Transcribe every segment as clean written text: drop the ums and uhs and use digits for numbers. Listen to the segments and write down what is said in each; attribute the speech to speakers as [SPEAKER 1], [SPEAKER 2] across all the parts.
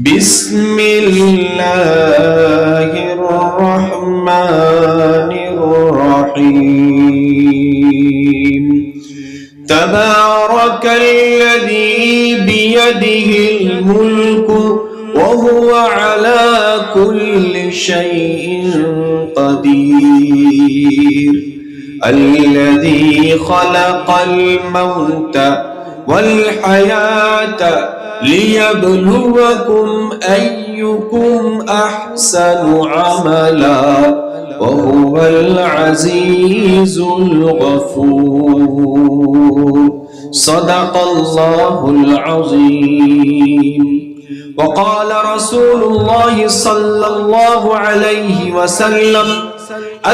[SPEAKER 1] بسم الله الرحمن الرحيم تبارك الذي بيده الملك وهو على كل شيء قدير الذي خلق الموت والحياة ليبلوكم أيكم أحسن عملا وهو العزيز الغفور صدق الله العظيم. وقال رسول الله صلى الله عليه وسلم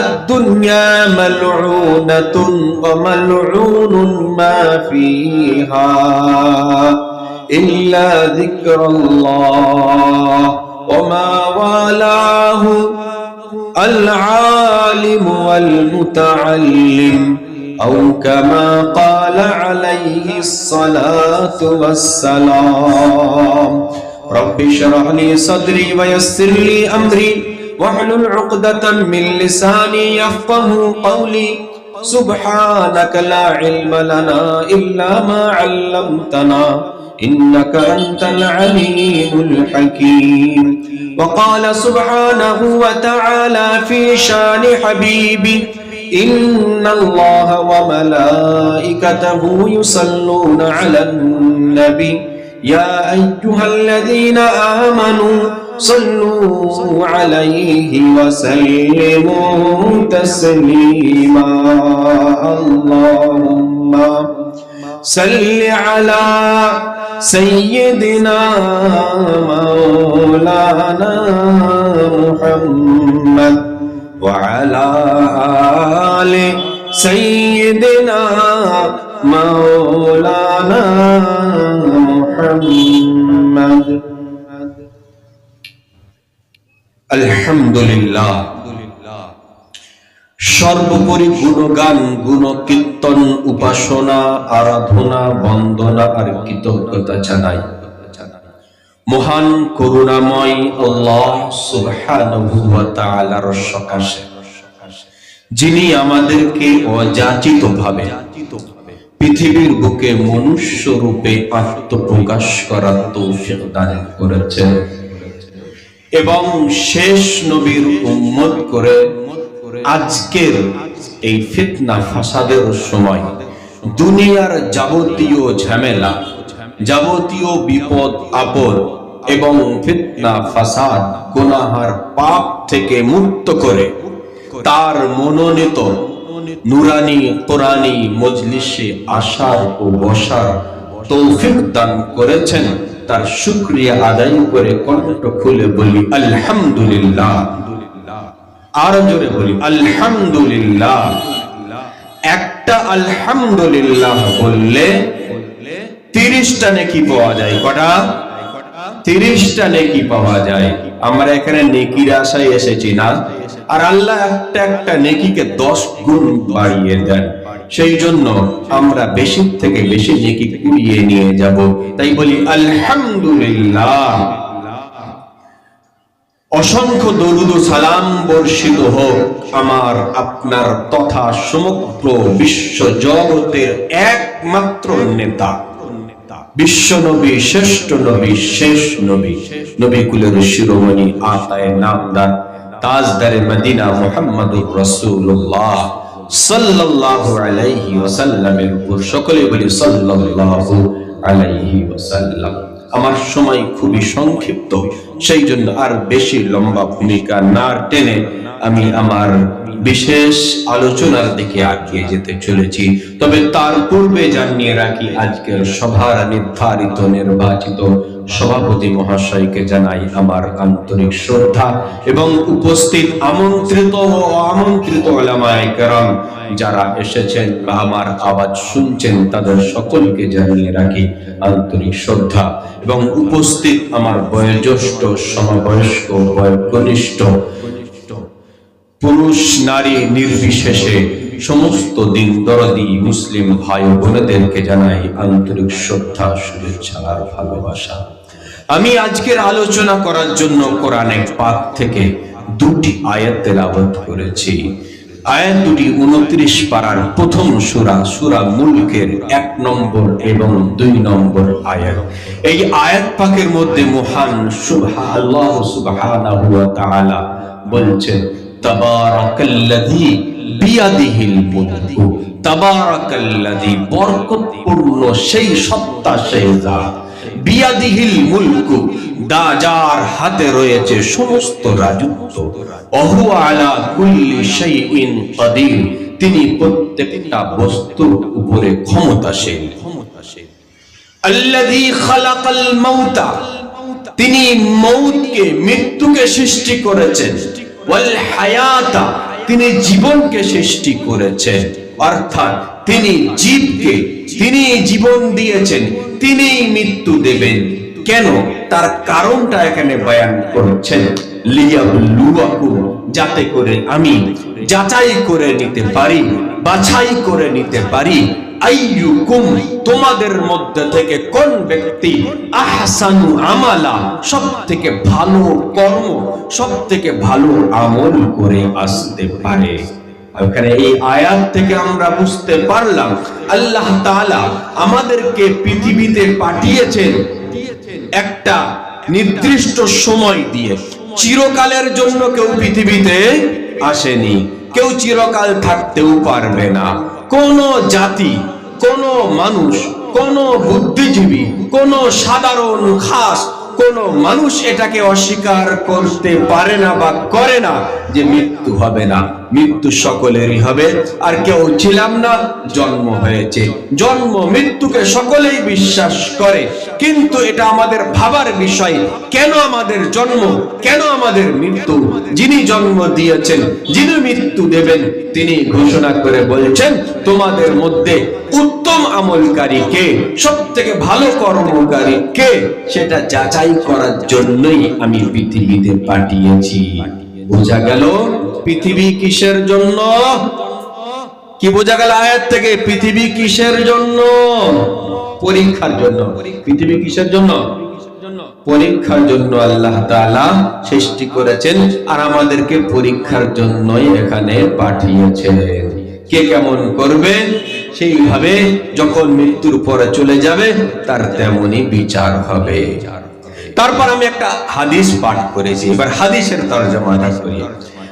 [SPEAKER 1] الدنيا ملعونة وملعون ما فيها إلا ذكر الله وما والاه العالم والمتعلم أو كما قال عليه الصلاة والسلام. رب اشرح لي صدري ويسر لي أمري واحلل عقدة من لساني يفقه قولي سبحانك لا علم لنا إلا ما علمتنا إنك أنت العليم الحكيم. وقال سبحانه وتعالى في شان حبيبي إن الله وملائكته يصلون على النبي يا أيها الذين آمنوا صلوا عليه وسلموا تسليما. اللهم صل على سيدنا مولانا محمد وعلى آل سيدنا مولانا محمد. আলহামদুলিল্লাহ, সর্বোপরি গুণগান, গুণকীর্তন, উপাসনা, আরাধনা, বন্দনা আর কৃতজ্ঞতা জানাই মহান করুণাময় আল্লাহ সুবহানাহু ওয়া তাআলার সকাশে, যিনি আমাদেরকে অযাচিতভাবে পৃথিবীর বুকে মনুষ্য রূপে আত্মপ্রকাশ করার তৌফিক দান করেছেন এবং শেষ নবীর উম্মত করে আজকের এই ফিতনা ফাসাদের সময় দুনিয়ার যাবতীয় ঝামেলা, যাবতীয় বিপদ আপদ এবং ফিতনা ফাসাদ, গুনাহার পাপ থেকে মুক্ত করে তার মনোনীত নুরানি কোরআনি মজলিসে আসার ও বসার তৌফিক দান করেছেন। তার শুকরিয়া আদায় করে কণ্ঠ খুলে বলি আলহামদুলিল্লাহ। আর জোরে বলি আলহামদুলিল্লাহ। একটা আলহামদুলিল্লাহ বললে 30টা নেকি পাওয়া যায়। কটা? 30টা নেকি পাওয়া যায়। আমরা এখানে নেকির আশায় এসেছি না, আর আল্লাহ একটা একটা নেকিকে 10 গুণ বাড়িয়ে দেন। সেই জন্য আমরা বেশি থেকে বেশি নেকি কুড়িয়ে নিয়ে যাব। তাই বলি আলহামদুলিল্লাহ। অসংখ্য দরুদ ও সালাম বর্ষিত হোক আমার আপনার তথা সমগ্র বিশ্ব জগতের একমাত্র নেতা, বিশ্ব নবী, শ্রেষ্ঠ নবী, শেষ নবী, নবী কুলের শিরোমণি, আতায়ে নামদার, তাজদারে মদিনা মুহাম্মদুর রাসূলুল্লাহ সাল্লাল্লাহু আলাইহি ওয়াসাল্লামের উপর সকলে বলি সাল্লাল্লাহু আলাইহি ওয়াসাল্লাম। আমার সময় খুবই সংক্ষিপ্ত, সেই জন্য আর বেশি লম্বা ভূমিকা না টেনে আমি আমার বিশেষ আলোচনার দিকে এগিয়ে যেতে চলেছি। তবে তার পূর্বে জানিয়ে রাখি, আজকের সভার নির্ধারিত নির্বাচিত সভাপতি মহাশয়কে জানাই আমার আন্তরিক শ্রদ্ধা এবং উপস্থিত আমন্ত্রিত ও আমন্ত্রিত উলামায়ে কেরাম যারা এসেছেন বা আমার আওয়াজ শুনছেন তাদের সকলকে জানিয়ে রাখি আন্তরিক শ্রদ্ধা এবং উপস্থিত আমার বয়োজ্যেষ্ঠ, সমবয়স্ক, বয়োকনিষ্ঠ পুরুষ নারী নির্বিশেষে সমস্ত দিন দরদি মুসলিম ভাই বোনেদেরকে জানাই আন্তরিক শ্রদ্ধা, শুভেচ্ছা আর ভালোবাসা। আমি আজকের আলোচনা করার জন্য কোরআনের পাক থেকে দুটি আয়াত তেলাওয়াত করেছি। আয়াত দুটি 29 পারার প্রথম সূরা মুলকের 1 নম্বর এবং 2 নম্বর আয়াত। এই আয়াত পাকের মধ্যে মহান আল্লাহ সুবহানাহু ওয়া তাআলা বলছেন, তাবারাকাল্লাযী বিয়াদিহিল মুলকু, তাবারাকাল্লাযী বরকতপূর্ণ সেই সত্তা, সেই জাত, বিয়াদিহিল মুলকু যার হাতে রয়েছে সমস্ত রাজত্ব, ওহু আলা কুল্লি শাইইন কাদির, তিনি প্রত্যেকটা বস্তুর উপরে ক্ষমতাশীল। আল্লাযী খালাকাল মাউতা, তিনি মউতকে, মৃত্যুকে সৃষ্টি করেছেন, ওয়াল হায়াতা, তিনি জীবনকে সৃষ্টি করেছেন। অর্থাৎ তিনি জীবকে, তিনি জীবন দিয়েছেন, তিনি মৃত্যু দেবেন। কেন? তার কারণটা এখানে বয়ান করছেন, লিয়াবলুয়াকুম, যাতে করে আমি যাচাই করে নিতে পারি, বাছাই করে নিতে পারি, আইয়ুকুম, তোমাদের মধ্যে থেকে কোন ব্যক্তি আহসানু আমালা, সবথেকে ভালো কর্ম, সবথেকে ভালো আমল করে আসতে পারে। ওখানে এই আয়াত থেকে আমরা বুঝতে পারলাম আল্লাহ তাআলা আমাদেরকে পৃথিবীতে পাঠিয়েছেন একটা নির্দিষ্ট সময় দিয়ে। চিরকালের জন্য কেউ পৃথিবীতে আসেনি, কেউ চিরকাল থাকতেও পারবে না। কোন জাতি, কোন মানুষ, কোন বুদ্ধিজীবী, কোন সাধারণ খাস কোন মানুষ এটাকে অস্বীকার করতে পারে না বা করে না যে মৃত্যু হবে না। মৃত্যু সকলেরই হবে। আর কেউ ছিলাম না, জন্ম হয়েছে, জন্ম মৃত্যুকে সকলেই বিশ্বাস করে। কিন্তু এটা আমাদের ভাবার বিষয়, কেন আমাদের জন্ম, কেন আমাদের মৃত্যু? যিনি জন্ম দিয়েছেন, যিনি মৃত্যু দেবেন, তিনি ঘোষণা করে বলছেন, তোমাদের মধ্যে উত্তম আমলকারী কে, সব থেকে ভালো কর্মকারী কে, সেটা যাচাই করার জন্যই আমি পৃথিবীতে পাঠিয়েছি। বোঝা গেল পৃথিবী কিসের জন্য? কি বোঝা গেল আয়াত থেকে? পৃথিবী কিসের জন্য? পরীক্ষার জন্য। পৃথিবী কিসের জন্য? পরীক্ষার জন্য আল্লাহ তাআলা সৃষ্টি করেছেন, আর আমাদেরকে পরীক্ষার জন্যই এখানে পাঠিয়েছেন। কে কেমন করবে সেইভাবে যখন মৃত্যুর পরে চলে যাবে তার তেমনি বিচার হবে। তারপর আমি একটা হাদিস পাঠ করেছি, এবার হাদিসের তরজমাটা করি।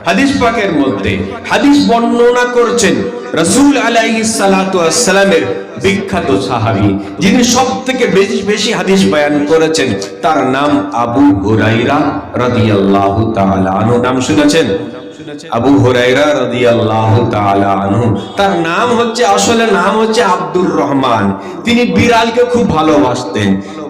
[SPEAKER 1] হাদিস পাকের মধ্যে হাদিস বর্ণনা করছেন রাসূল আলাইহিস সালাতু ওয়াস সালামের বিখ্যাত সাহাবী, যিনি সবথেকে বেশি হাদিস বয়ান করেছেন, তার নাম আবু হুরায়রা রাদিয়াল্লাহু তাআলা আনহু। নাম শুনেছেন? আবু হুরায়রা রাদিয়াল্লাহু তাআলা আনহু। তার নাম হচ্ছে, আসলে নাম হচ্ছে আব্দুর রহমান। তিনি বিড়ালকে খুব ভালোবাসতেন।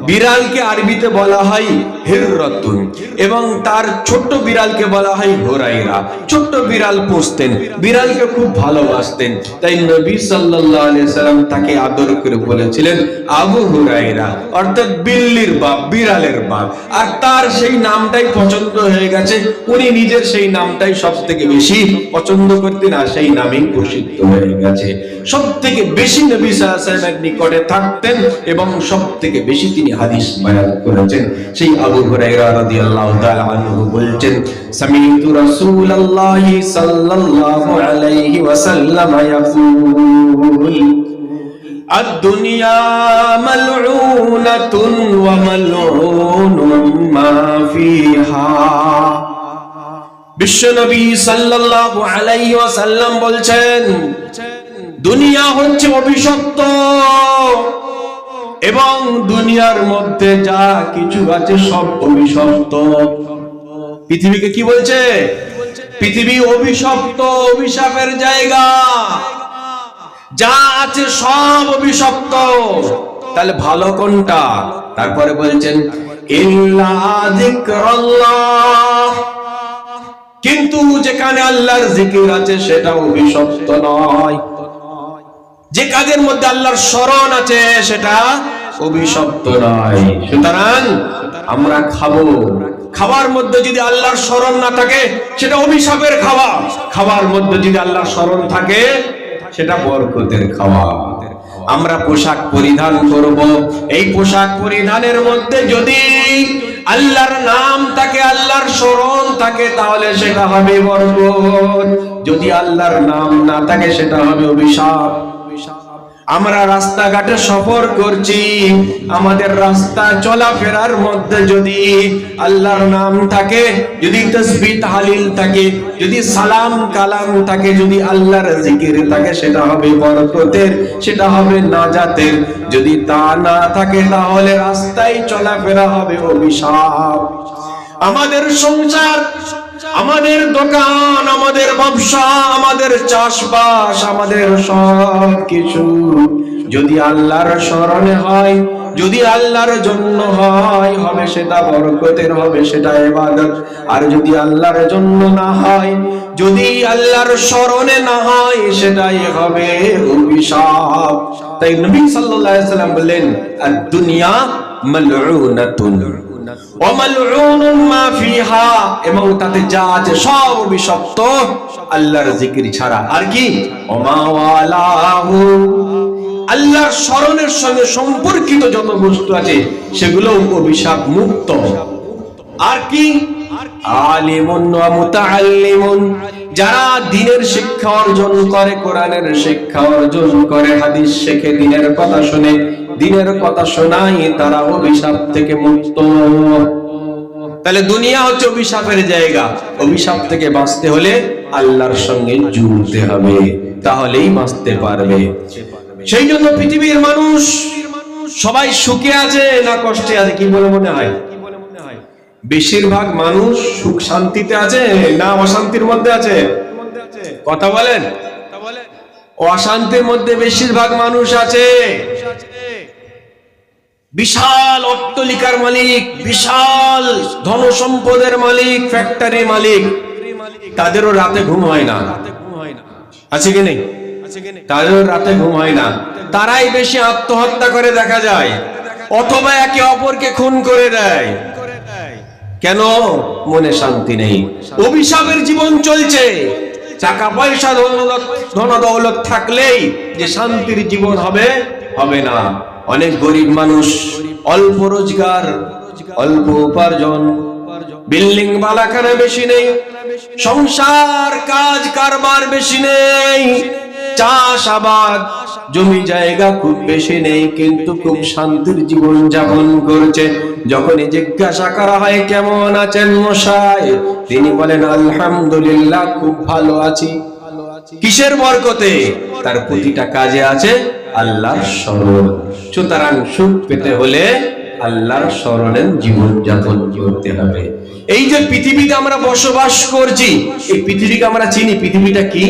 [SPEAKER 1] বিড়ালকে আরবিতে বলা হয় হিররাতুন, এবং তার ছোট্ট বিড়ালকে বলা হয় হুরায়রা। ছোট্ট বিড়াল পুষতেন, বিড়ালকে খুব ভালোবাসতেন। তাই নবী সাল্লাল্লাহু আলাইহি সাল্লাম তাকে আদর করে বলেছিলেন আবু হুরায়রা, অর্থাৎ বিল্লির বাপ, বিড়ালের বাপ। আর তার সেই নামটাই পছন্দ হয়ে গেছে, উনি নিজের সেই নামটাই সবথেকে বেশি পছন্দ করতেন, আর সেই নামেই প্রসিদ্ধ হয়ে গেছে। সবথেকে বেশি নবী সাল্লাল্লাহু আলাইহি ওয়াসাল্লামের নিকটে থাকতেন এবং সবথেকে বেশি তিনি হাদিস বয়ান করেছেন। সেই আবু হুরায়রা রাদিয়াল্লাহু তাআলা আনহু বলছেন, সামি'তু রাসূলুল্লাহি সাল্লাল্লাহু আলাইহি ওয়াসাল্লাম ইয়াকুল, আদ-দুনিয়া মালউনাতুন ওয়া মালউনুম মা ফিহা। বিশ্বনবী সাল্লাল্লাহু আলাইহি ওয়াসাল্লাম বলছেন, দুনিয়া হচ্ছে অভিশপ্ত, এবং দুনিয়ার মধ্যে যা কিছু আছে সব অভিশপ্ত। পৃথিবীকে কি বলছে? পৃথিবী অভিশপ্ত, অভিশাপের জায়গা, যা আছে সব অভিশপ্ত। তাহলে ভালো কোনটা? তারপরে বলছেন ইল্লা যিকরাল্লাহ, কিন্তু যেখানে আল্লাহর জিকির আছে সেটা অভিশপ্ত নয়। যে কাজের মধ্যে আল্লাহর স্মরণ আছে সেটা অভিশপ্ত নয়। সুতরাং আমরা খাবো, খাবার মধ্যে যদি আল্লাহর স্মরণ না থাকে সেটা অভিশাপের খাবার। খাবার মধ্যে যদি আল্লাহর স্মরণ থাকে সেটা বরকতের খাবার। আমরা পোশাক পরিধান করব। এই পোশাক পরিধানের মধ্যে যদি আল্লাহর নাম থাকে, আল্লাহর স্মরণ থাকে, তাহলে সেটা হবে বরকত। যদি আল্লাহর নাম না থাকে সেটা হবে অভিশাপ। আমরা রাস্তাঘাটে সফর করছি, আমাদের রাস্তা চলাফেরার মধ্যে যদি আল্লাহর নাম থাকে, যদি তাসবিহ তাহলিল থাকে, যদি সালাম কালাম থাকে, যদি আল্লাহর জিকির থাকে, সেটা হবে বরকতের, সেটা হবে নাজাতের। যদি তা না থাকে তাহলে রাস্তায় চলাফেরা হবে অভিশাপ। আমাদের সংসার, আমাদের দোকান, আমাদের ব্যবসা, আমাদের চাষবাস, আমাদের সব কিছু যদি আল্লাহর স্মরণে হয়, যদি আল্লাহর জন্য হয়, হবে সেটা বরকতের, হবে সেটা ইবাদত। আর যদি আল্লাহর জন্য না হয়, যদি আল্লাহর স্মরণে না হয়, সেটাই হবে অভিশাপ। তাই নবী সাল্লাল্লাহু আলাইহি ওয়াসাল্লাম বললেন, আদ-দুনিয়া মালউনাতুন ওয়া মালউনুন মা ফিহা, এবং তাতে যা আছে সব অভিশপ্ত আল্লাহর জিকির ছাড়া। আর কি? ওমা ওয়ালাহু, আল্লাহর স্মরণের সঙ্গে সম্পর্কিত যত বস্তু আছে সেগুলো অভিশাপ মুক্ত। আর কি? আলিমুন ওয়া মুতাআল্লিমুন, যারা দ্বীনের শিক্ষা অর্জন করে, কোরআনের শিক্ষা অর্জন করে, হাদিস শেখে, দ্বীনের কথা শুনে, দ্বীনের কথা শোনায়, তারা অভিশাপ থেকে মুক্ত। তাহলে দুনিয়া হচ্ছে অভিশাপের জায়গা। অভিশাপ থেকে বাঁচতে হলে আল্লাহর সঙ্গে জুড়তে হবে, তাহলেই বাঁচতে পারবে। সেই জন্য পৃথিবীর মানুষ সবাই সুখে আছে না কষ্টে আছে? কি বলে মনে হয়? বেশিরভাগ মানুষ সুখ শান্তিতে আছে না অশান্তির মধ্যে আছে? কথা বলেন। অশান্তির মধ্যে বেশিরভাগ মানুষ আছে। বিশাল অট্টালিকার মালিক, বিশাল ধন সম্পদের মালিক, ফ্যাক্টরি মালিক, তাদেরও রাতে ঘুম হয় না। আছে কি নেই? তাদেরও রাতে ঘুম হয় না। তারাই বেশি আত্মহত্যা করে দেখা যায়, অথবা একে অপরকে খুন করে দেয়। কেন? মনে শান্তি নেই, অভিশাপের জীবন চলছে। টাকা পয়সা ধন দৌলত থাকলেই যে শান্তির জীবন হবে, হবে না। অনেক গরিব মানুষ, অল্প রোজগার, অল্প উপার্জন, বিল্ডিং বালাখানা বেশি নেই, সংসার কাজ কারবার বেশি নেই, চাষ আবাদ জমি জায়গা খুব বেশি নেই, কিন্তু খুব শান্তির জীবন যাপন করছে। যখনই জিজ্ঞাসা করা হয় কেমন আছেন মশাই, তিনি বলেন আলহামদুলিল্লাহ, খুব ভালো আছি। কিসের বরকতে? তার প্রতিটা কাজে আছে আল্লাহর স্মরণ। সুতরাং সুখ পেতে হলে আল্লাহর স্মরণের জীবন যাপন করতে হবে। এই যে পৃথিবীতে আমরা বসবাস করছি, এই পৃথিবীকে আমরা চিনি। পৃথিবীটা কি?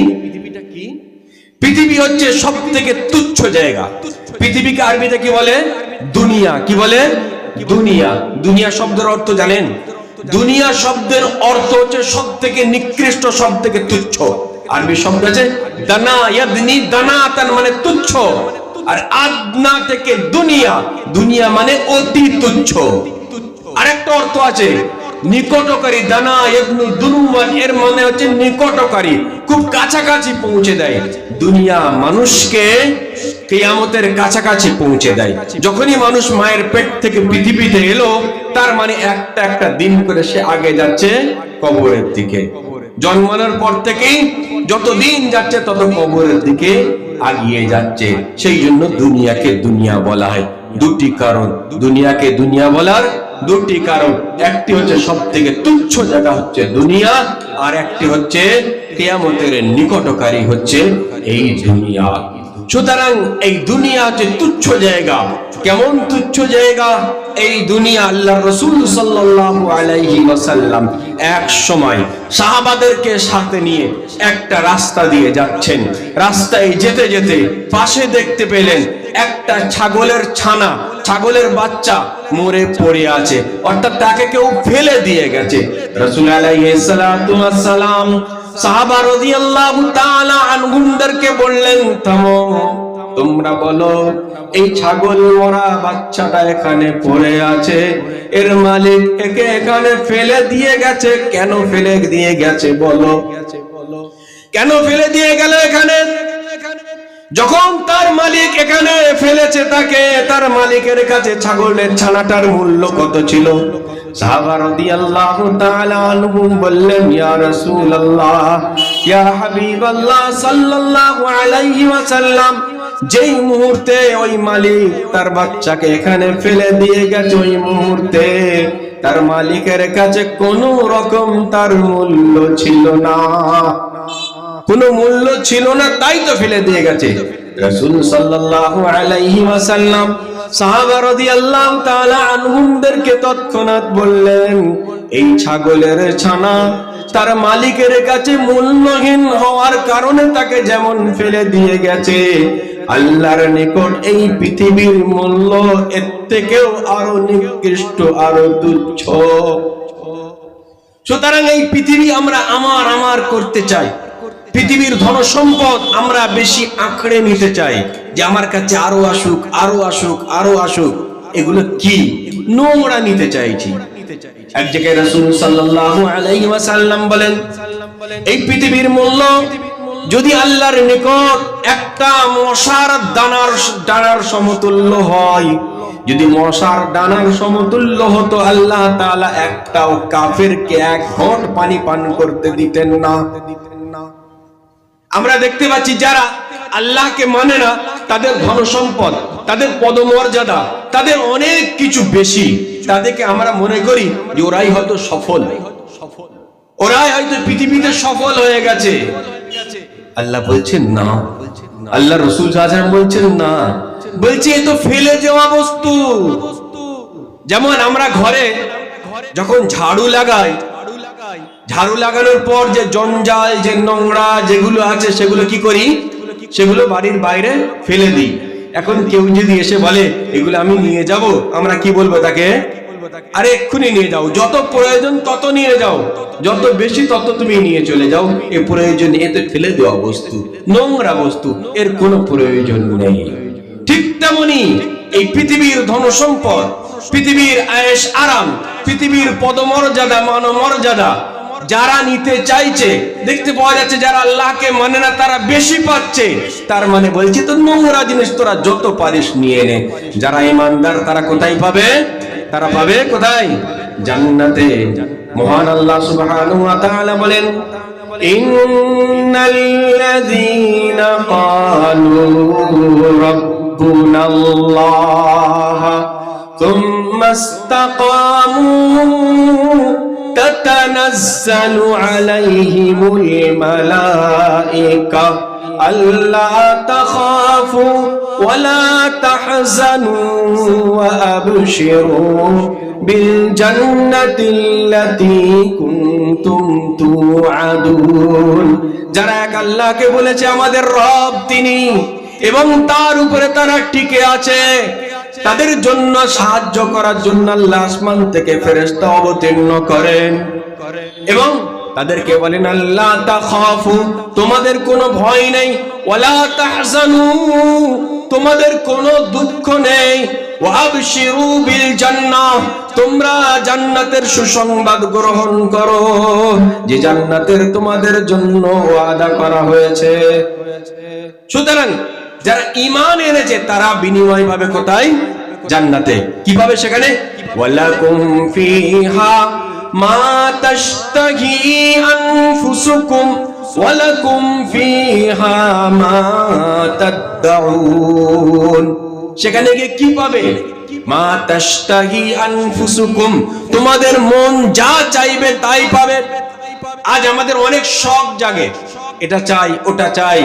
[SPEAKER 1] পৃথিবী হচ্ছে সব থেকে তুচ্ছ জায়গা। পৃথিবীকে আরবিতে কি বলে? দুনিয়া। কি বলে? দুনিয়া। দুনিয়া শব্দের অর্থ জানেন? দুনিয়া শব্দের অর্থ হচ্ছে সব থেকে নিকৃষ্ট, সব থেকে তুচ্ছ। আরবি শব্দ আছে দানা, ইয়াদনি দানাতান, মানে তুচ্ছ। আর আদনা থেকে দুনিয়া, দুনিয়া মানে অতি তুচ্ছ। আরেকটা অর্থ আছে নিকটকারী, দানা ইবনু দুনুমান, এর মানে হচ্ছে নিকটকারী, খুব কাছাকাছি পৌঁছে দেয়। দুনিয়া মানুষকে কিয়ামতের কাছাকাছি পৌঁছে দেয়। যখনই মানুষ মায়ের পেট থেকে পৃথিবীতে এলো, তার মানে একটা একটা দিন করে সে আগে যাচ্ছে কবরের দিকে। জন্মানোর পর থেকেই যত দিন যাচ্ছে তত কবরের দিকে আগিয়ে যাচ্ছে। সেই জন্য দুনিয়াকে দুনিয়া বলা হয়। দুটি কারণ দুনিয়াকে দুনিয়া বলার, দুটি কারণ। একটি হচ্ছে সব থেকে তুচ্ছ জায়গা হচ্ছে দুনিয়া, আর একটি হচ্ছে কিয়ামতের নিকটকারী হচ্ছে এই দুনিয়া। সুতরাং এই দুনিয়া হচ্ছে তুচ্ছ জায়গা। কেমন তুচ্ছ জায়গা এই দুনিয়া? আল্লাহর রাসূল সাল্লাল্লাহু আলাইহি ওয়াসাল্লাম এক সময় সাহাবাদেরকে সাথে নিয়ে একটা রাস্তা দিয়ে যাচ্ছেন। রাস্তায় যেতে যেতে পাশে দেখতে পেলেন একটা ছাগলের ছানা, ছাগলের বাচ্চা মরে পড়ে আছে, অর্থাৎ তাকে কেউ ফেলে দিয়ে গেছে। রাসূল আলাইহিস সালাতু ওয়াস সালাম সাহাবা রাদিয়াল্লাহু তাআলা আনহুমদেরকে বললেন, থামো, তোমরা বলো এই ছাগল মরা বাচ্চাটা এখানে পড়ে আছে, এর মালিক একে এখানে ফেলে দিয়ে গেছে। কেন ফেলে দিয়ে গেছে বলো? কেন ফেলে দিয়ে গেল এখানে? যখন তার মালিক এখানে ফেলেছে তাকে, তার মালিকের কাছে ছাগলের ছানাটার মূল্য কত ছিল? সাহাবা রাদিয়াল্লাহু তাআলা আনহুম বললেন, ইয়া রাসূলুল্লাহ, ইয়া হাবিবাল্লাহ সাল্লাল্লাহু আলাইহি ওয়াসাল্লাম, যেই মুহূর্তে ওই মালিক তার বাচ্চাকে এখানে ফেলে দিয়ে গেছে, ওই মুহূর্তে তার মালিকের কাছে কোনো রকম তার মূল্য ছিল না, কোনো মূল্য ছিল না, তাই তো ফেলে দিয়ে গেছে। রাসূল সাল্লাল্লাহু আলাইহি ওয়াসাল্লাম সাহাবা রাদিয়াল্লাহু তাআলা আনহুমদেরকে তৎক্ষণাৎ বললেন, এই ছাগলের ছানা তার মালিকের কাছে মূল্যহীন হওয়ার কারণে তাকে যেমন ফেলে দিয়ে গেছে, আল্লাহর নিকট এই পৃথিবীর মূল্য এর থেকেও আরো নিকৃষ্ট, আরো তুচ্ছ। সুতরাং এই পৃথিবী আমরা আমার করতে চাই, পৃথিবীর ধন সম্পদ আমরা বেশি আঁকড়ে নিতে চাই, যে আমার কাছে আরো আসুক, আরো আসুক, আরো আসুক। এগুলো কি? নোংরা নিতে চাইছি। এক জায়গায় রাসূল সাল্লাল্লাহু আলাইহি ওয়াসাল্লাম বলেন, এই পৃথিবীর মূল্য যদি আল্লাহর নিকট একটা মশার দানার সমতুল্য হয়, যদি মশার দানার সমতুল্য হতো, আল্লাহ তাআলা একটাও কাফেরকে এক ঘট পানি পান করতে দিতেন না। আমরা দেখতে পাচ্ছি যারা আল্লাহকে মানে না, তাদের ধন সম্পদ, তাদের পদমর্যাদা, তাদের অনেক কিছু বেশি, তাদেরকে আমরা মনে করি যে ওরাই হয়তো সফল, ওরাই হয়তো পৃথিবীতে সফল হয়ে গেছে। আল্লাহ বলছেন না, আল্লাহ রাসূল সাল্লাল্লাহু আলাইহি ওয়াসাল্লাম বলছেন না, বলছে এ তো ফেলে যাওয়া বস্তু। যেমন আমরা ঘরে যখন ঝাড়ু লাগাই, ঝাড়ু লাগানোর পর যে জঞ্জাল, যে নোংরা যেগুলো আছে, সেগুলো কি করি? সেগুলো বাড়ির বাইরে ফেলে দিই। এখন কেউ যদি এসে বলে এগুলো আমি নিয়ে যাব, আমরা কি বলবো তাকে? আরে এক্ষুনি নিয়ে যাও, যত প্রয়োজন তত নিয়ে যাও, যত বেশি তত তুমি নিয়ে চলে যাও, এ প্রয়োজন, এতে ফেলে দেওয়া বস্তু, নোংরা বস্তু, এর কোনো প্রয়োজন নেই। ঠিক তেমনি এই পৃথিবীর ধন সম্পদ, পৃথিবীর আয়েশ আরাম, পৃথিবীর পদমর্যাদা, মানমর্যাদা যারা নিতে চাইছে, দেখতে পাওয়া যাচ্ছে যারা আল্লাহকে মানে না তারা বেশি পাচ্ছে। তার মানে বলছে তো নোংরা জিনিস তোরা যত পারিস নিয়ে নে। যারা ঈমানদার তারা কোথায় পাবে? তারা পাবে কোথায়? জান্নাতে। মহান আল্লাহ সুবহানাহু ওয়া তাআলা বলেন, ইন্নাল্লাযীনা ক্বালু রাব্বুনাল্লাহ থুম্মা ইসতাকামু تتنزل عليهم الملائكة ألا تخافوا ولا تحزنوا وأبشروا بالجنة التي كنتم توعدون। যারা এক আল্লাহকে বলেছে আমাদের রব তিনি, এবং তার উপরে তারা টিকে আছে, তাদের জন্য সাহায্য করার জন্য আল্লাহ আসমান থেকে ফেরেশতা অবতীর্ণ করেন এবং তাদেরকে বলেন, আল্লাহ তাখাফু, তোমাদের কোনো ভয় নেই, ওয়ালা তাহজানু, তোমাদের কোনো দুঃখ নেই, ওয়া আবশিরু বিল জান্নাহ, তোমরা জান্নাতের সুসংবাদ গ্রহণ করো, যে জান্নাতের তোমাদের জন্য ওয়াদা করা হয়েছে। সুতরাং যারা ঈমান এনেছে তারা বিনিময় পাবে কোথায়? জান্নাতে। কিভাবে? সেখানে ওয়ালাকুম ফিহা মা তাশতাহি আনফুসুকুম ওয়ালাকুম ফিহা মা তাদউন। সেখানে গিয়ে কি পাবে? মা তাশতাহি আনফুসুকুম, তোমাদের মন যা চাইবে তাই পাবে। আজ আমাদের অনেক শখ জাগে, এটা চাই, ওটা চাই,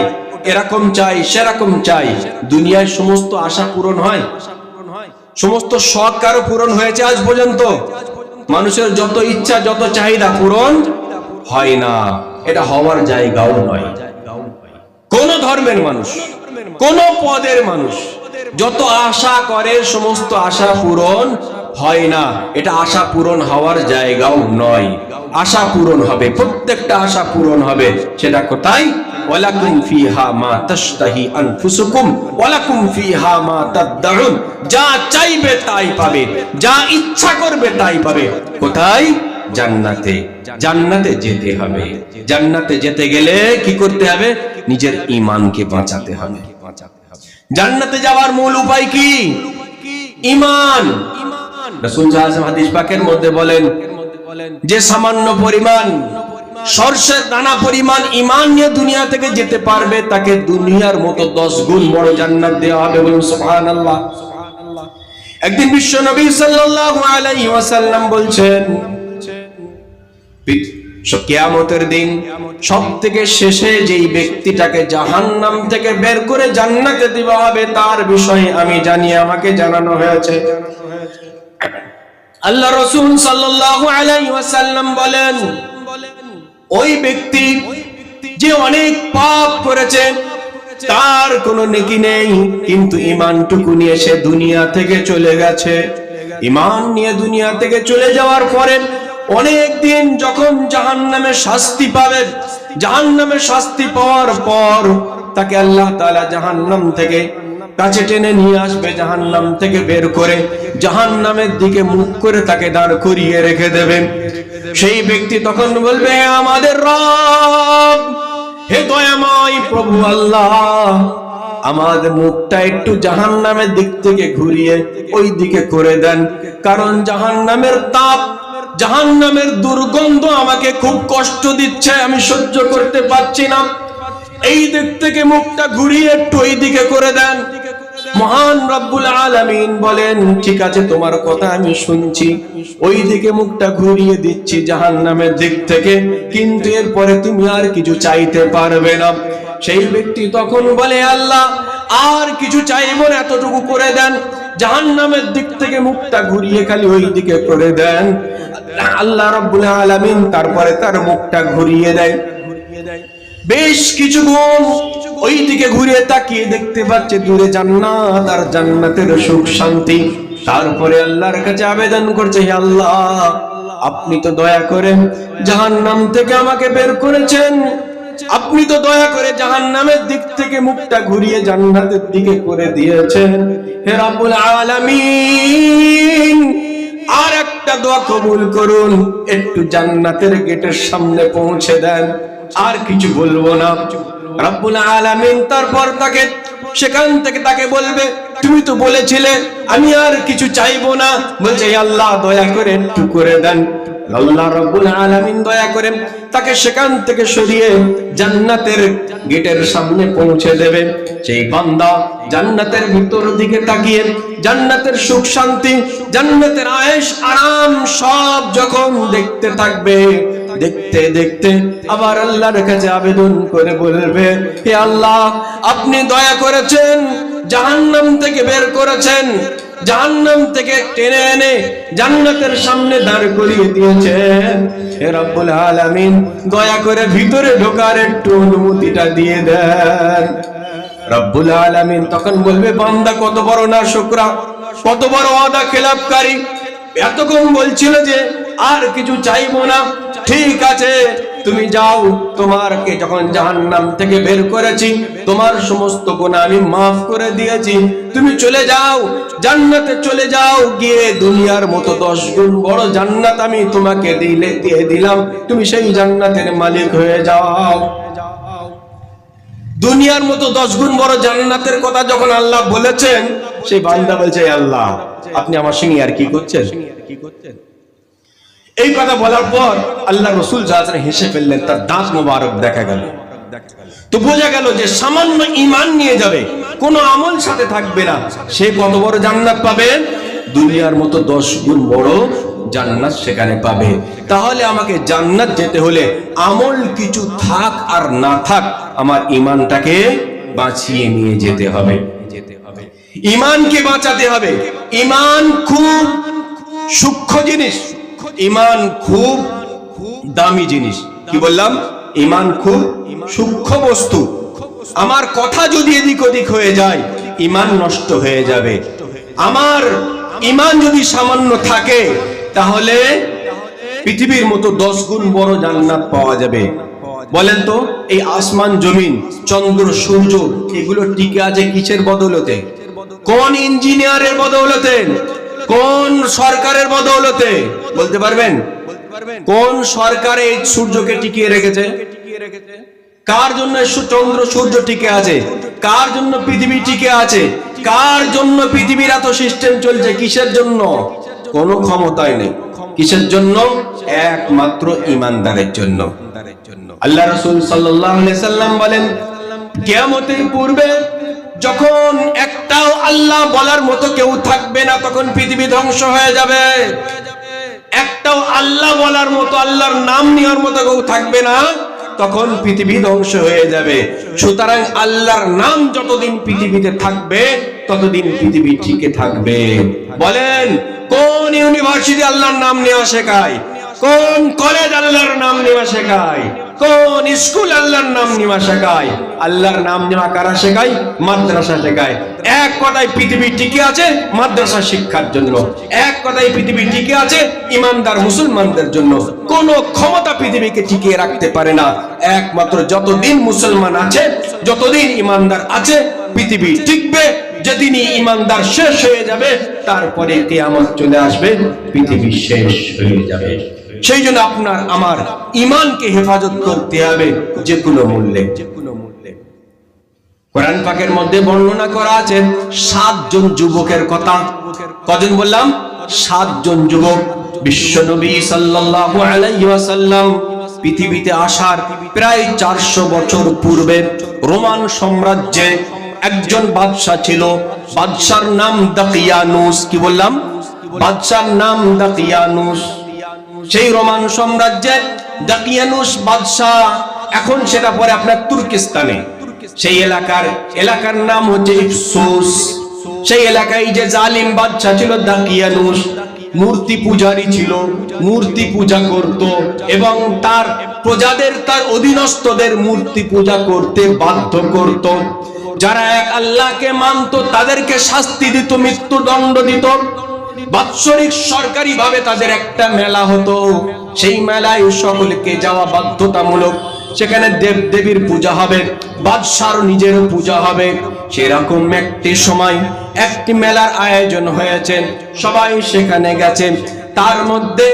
[SPEAKER 1] এরকম চাই, সেরকম চাই। দুনিয়ায় সমস্ত আশা পূরণ হয়? সমস্ত শখ কারো পূরণ হয়েছে আজ পর্যন্ত? মানুষের যত ইচ্ছা, যত চাহিদা পূরণ হয় না, এটা হওয়ার জায়গাও নয়। কোন ধর্মের মানুষ, কোন পদের মানুষ যত আশা করে সমস্ত আশা পূরণ হয় না, এটা আশা পূরণ হওয়ার জায়গাও নয়। আশা পূরণ হবে, প্রত্যেকটা আশা পূরণ হবে। সেটা কোথায়? ওয়ালাকুম ফিহা মা তাশতাহি আনফুসুকুম ওয়ালাকুম ফিহা মা তাদউন। যা চাইবে তাই পাবে, যা ইচ্ছা করবে তাই পাবে। কোথায়? জান্নাতে। জান্নাতে যেতে হবে। জান্নাতে যেতে গেলে কি করতে হবে? নিজের ঈমানকে বাঁচাতে হবে। জান্নাতে যাওয়ার মূল উপায় কি? ঈমান। রাসূল সাল্লাল্লাহু আলাইহি ওয়াসাল্লাম হাদিস পাকের মধ্যে বলেন যে সামান্য পরিমাণ সরষের দানা পরিমাণ ঈমান নিয়ে দুনিয়া থেকে যেতে পারবে তাকে দুনিয়ার মতো 10 গুণ বড় জান্নাত দেওয়া হবে। বলুন সুবহানাল্লাহ। একদিন বিশ্ব নবী সাল্লাল্লাহু আলাইহি ওয়াসাল্লাম বলছেন কিয়ামতের দিন সবথেকে শেষে যেই ব্যক্তিটাকে জাহান্নাম থেকে বের করে জান্নাতে দেওয়া হবে তার বিষয়ে আমি জানি, আমাকে জানানো হয়েছে। আল্লাহ রাসূল সাল্লাল্লাহু আলাইহি ওয়াসাল্লাম বলেন ওই ব্যক্তি যে অনেক পাপ করেছে, তার কোনো নেকি নেই, কিন্তু ঈমানটুকু নিয়ে সে দুনিয়া থেকে চলে গেছে। ঈমান নিয়ে দুনিয়া থেকে চলে যাওয়ার পরে অনেক দিন যখন জাহান্নামে শাস্তি পাবে, জাহান্নামে শাস্তি পাওয়ার পর তাকে আল্লাহ তাআলা জাহান্নাম থেকে কাছে টেনে নিয়ে আসবে, জাহান্নাম থেকে বের করে জাহান্নামের দিকে মুখ করে তাকে দাঁড় করিয়ে রেখে দেবে। সেই ব্যক্তি তখন বলবে, আমাদের রব, হে দয়াময় প্রভু আল্লাহ, আমাদের মুখটা একটু জাহান্নামের দিক থেকে ঘুরিয়ে ওই দিকে করে দেন, কারণ জাহান্নামের তাপ, জাহান্নামের দুর্গন্ধ আমাকে খুব কষ্ট দিচ্ছে, আমি সহ্য করতে পারছি না। এই দিক থেকে মুখটা ঘুরিয়ে একটু ওই দিকে করে দেন। মহান রব্বুল আলামিন বলেন, ঠিক আছে, তোমার কথা আমি শুনছি, ওই দিকে মুখটা ঘুরিয়ে দিচ্ছি জাহান্নামের দিক থেকে, কিন্তু এরপরে তুমি আর কিছু চাইতে পারবে না। সেই ব্যক্তি তখন বলে, আল্লাহ আর কিছু চাইবো না, এতটুকু করে দেন। জাহান্নামের দিক থেকে মুখটা ঘুরিয়ে খালি ওই দিকে করে দেন। আল্লাহ রাব্বুল আলামিন তারপরে তার মুখটা ঘুরিয়ে দেয়। বেশ কিছুক্ষণ ওই দিকে ঘুরে তাকিয়ে দেখতে পাচ্ছে দূরে জান্নাত আর জান্নাতের সুখ শান্তি। তারপরে আল্লাহর কাছে আবেদন করছে, হে আল্লাহ, আপনি তো দয়া করে জাহান্নাম থেকে আমাকে বের করেছেন, আপনি তো দয়া করে জাহান্নামের দিক থেকে মুখটা ঘুরিয়ে জান্নাতের দিকে করে দিয়েছেন। হে রাব্বুল আলামিন, আর একটা দোয়া কবুল করুন, একটু জান্নাতের গেটের সামনে পৌঁছে দেন, আর কিছু বলবো না। রাব্বুল আলামিন তারপর তাকে সেখান থেকে তাকে বলবে, তুমি তো বলেছিলে আমি আর কিছু চাইবো না। বলছে, আল্লাহ দয়া করে একটু করে দেন। আল্লাহ রাব্বুল আলামিন দয়া করে তাকে সেখান থেকে সরিয়ে জান্নাতের গেটের সামনে পৌঁছে দেবে। সেই বান্দা জান্নাতের ভিতর দিকে তাকিয়ে জান্নাতের সুখ শান্তি, জান্নাতের আয়েশ আরাম সব যখন দেখতে থাকবে, দেখতে দেখতে আবার আল্লাহর কাছে আবেদন করে বলবে, হে আল্লাহ, আপনি দয়া করেছেন, জাহান্নাম থেকে বের করেছেন, জাহান্নাম থেকে টেনে এনে জান্নাতের সামনে দাঁড় করিয়ে দিয়েছেন। হে রব্বুল আলামিন, দয়া করে ভিতরে ঢোকার একটু অনুমতিটা দিয়ে দেন। রব্বুল আলামিন তখন বলবে, বান্দা কত বড় নাশকরা, কত বড় ওয়াদা খেলাপকারী, এতক্ষণ বলছিল যে আর কিছু চাইবো না, ঠিক আছে তুমি যাও, তোমারকে যখন জাহান্নাম থেকে বের করেছি, তোমার সমস্ত গুনাহ আমি মাফ করে দিয়েছি, তুমি চলে যাও, জান্নাতে চলে যাও, গিয়ে দুনিয়ার মতো 10 গুণ বড় জান্নাত আমি তোমাকে দিয়ে দিলাম, তুমি সেই জান্নাতের মালিক হয়ে যাও। দুনিয়ার মতো 10 গুণ বড় জান্নাতের কথা যখন আল্লাহ বলেছেন, সেই বান্দা বলছে, আল্লাহ আপনি আমার সঙ্গে আর কি করছেন? এই কথা বলার পর আল্লাহ রাসূল সাল্লাল্লাহু আলাইহি ওয়াসাল্লাম হেসে ফেললেন, তার দাঁত মোবারক দেখা গেল। তো বোঝা গেল যে সামান্য ঈমান নিয়ে যাবে, কোনো আমল সাথে থাকবে না, সে কত বড় জান্নাত পাবে? দুনিয়ার মতো 10 গুণ বড় জান্নাত সেখানে পাবে। তাহলে আমাকে জান্নাত যেতে হলে আমল কিছু থাক আর না থাক, আমার ঈমানটাকে বাঁচিয়ে নিয়ে যেতে হবে, ঈমানকে বাঁচাতে হবে। ঈমান খুব সূক্ষ্ম জিনিস, ঈমান খুব দামি জিনিস। কি বললাম? ঈমান খুব সূক্ষ্ম বস্তু। আমার কথা যদি এদিক ওদিক হয়ে যায়, ঈমান নষ্ট হয়ে যাবে। আমার ঈমান যদি সামান্য থাকে, তাহলে পৃথিবীর মতো 10 গুণ বড় জান্নাত পাওয়া যাবে। বলেন তো, এই আসমান জমিন, চন্দ্র সূর্য, এগুলো টিকে আছে কিসের বদৌলতে? কোন ইঞ্জিনিয়ারের বদৌলতে? কোন সরকারের বদৌলতে? বলতে পারবেন? কোন সরকার এই সূর্যকে টিকিয়ে রেখেছে? কার জন্য চন্দ্র সূর্য টিকে আছে? কার জন্য পৃথিবী টিকে আছে? কার জন্য পৃথিবীর এত সিস্টেম চলছে? কিসের জন্য? কোনো ক্ষমতাই নেই। কিসের জন্য? একমাত্র ঈমানদারের জন্য। আল্লাহ রাসূল সাল্লাল্লাহু আলাইহি সাল্লাম বলেন, কিয়ামতের পূর্বে যখন একটাও আল্লাহ বলার মতো কেউ থাকবে না, তখন পৃথিবী ধ্বংস হয়ে যাবে। একটাও আল্লাহ বলার মতো, আল্লাহর নাম নেওয়ার মতো কেউ থাকবে না, তখন পৃথিবী ধ্বংস হয়ে যাবে। সুতরাং আল্লাহর নাম যতদিন পৃথিবীতে থাকবে ততদিন পৃথিবী টিকে থাকবে। বলেন, কোন ইউনিভার্সিটি আল্লাহর নাম নেওয়া শেখায়? কোন কলেজ আল্লাহর নাম নেওয়া শেখায়? কোন স্কুল আল্লাহর নাম নেওয়া শেখায়? আল্লাহর নাম নেওয়া কারা শেখায়? মাদ্রাসা শেখায়। এক কথায় পৃথিবী টিকে আছে মাদ্রাসা শিক্ষার জন্য। এক কথায় পৃথিবী টিকে আছে ইমানদার মুসলমানদের জন্য। কোন ক্ষমতা পৃথিবীকে টিকিয়ে রাখতে পারে না। একমাত্র যতদিন মুসলমান আছে, যতদিন ইমানদার আছে, পৃথিবী টিকবে। যেদিনই ইমানদার শেষ হয়ে যাবে, তারপরে কিয়ামত চলে আসবে, পৃথিবী শেষ হয়ে যাবে। সেই জন্য আপনার আমার ঈমানকে হেফাজত করতে হবে যে কোনো মূল্যে। কোরআন পাকের মধ্যে বর্ণনা করা আছে 7 জন যুবকের কথা। কজন বললাম? 7 জন যুবক। বিশ্বনবী সাল্লাল্লাহু আলাইহি ওয়াসাল্লাম পৃথিবীতে আসার প্রায় 400 বছর পূর্বে রোমান সাম্রাজ্যে একজন বাদশা ছিল। বাদশার নাম দাকিয়ানুস। কি বললাম? বাদশার নাম দাকিয়ানুস। সেই রোমান সাম্রাজ্যে দাকিয়ানুস বাদশা, এখন সেটা পরে আপনার তুর্কিস্তানে। সেই এলাকার নাম হচ্ছে ইফসুস। সেই এলাকায় যে জালিম বাদশা ছিল দাকিয়ানুস, মূর্তি পূজারী ছিল, মূর্তি পূজা করত এবং তার প্রজাদের, তার অধীনস্থদের মূর্তি পূজা করতে বাধ্য করত। যারা এক আল্লাহকে মানত তাদেরকে শাস্তি দিত, মৃত্যুদণ্ড দিত। বাৎসরিক সরকারি ভাবে তাদের একটা মেলা হতো। সেই মেলায় সকলকে যাওয়া বাধ্যতামূলক। সেখানে দেব দেবীর পূজা হবে, বাদশার নিজেরও পূজা হবে। সেরকম একটি সময় একটি মেলার আয়োজন হয়েছে, সবাই সেখানে গেছে। তার মধ্যে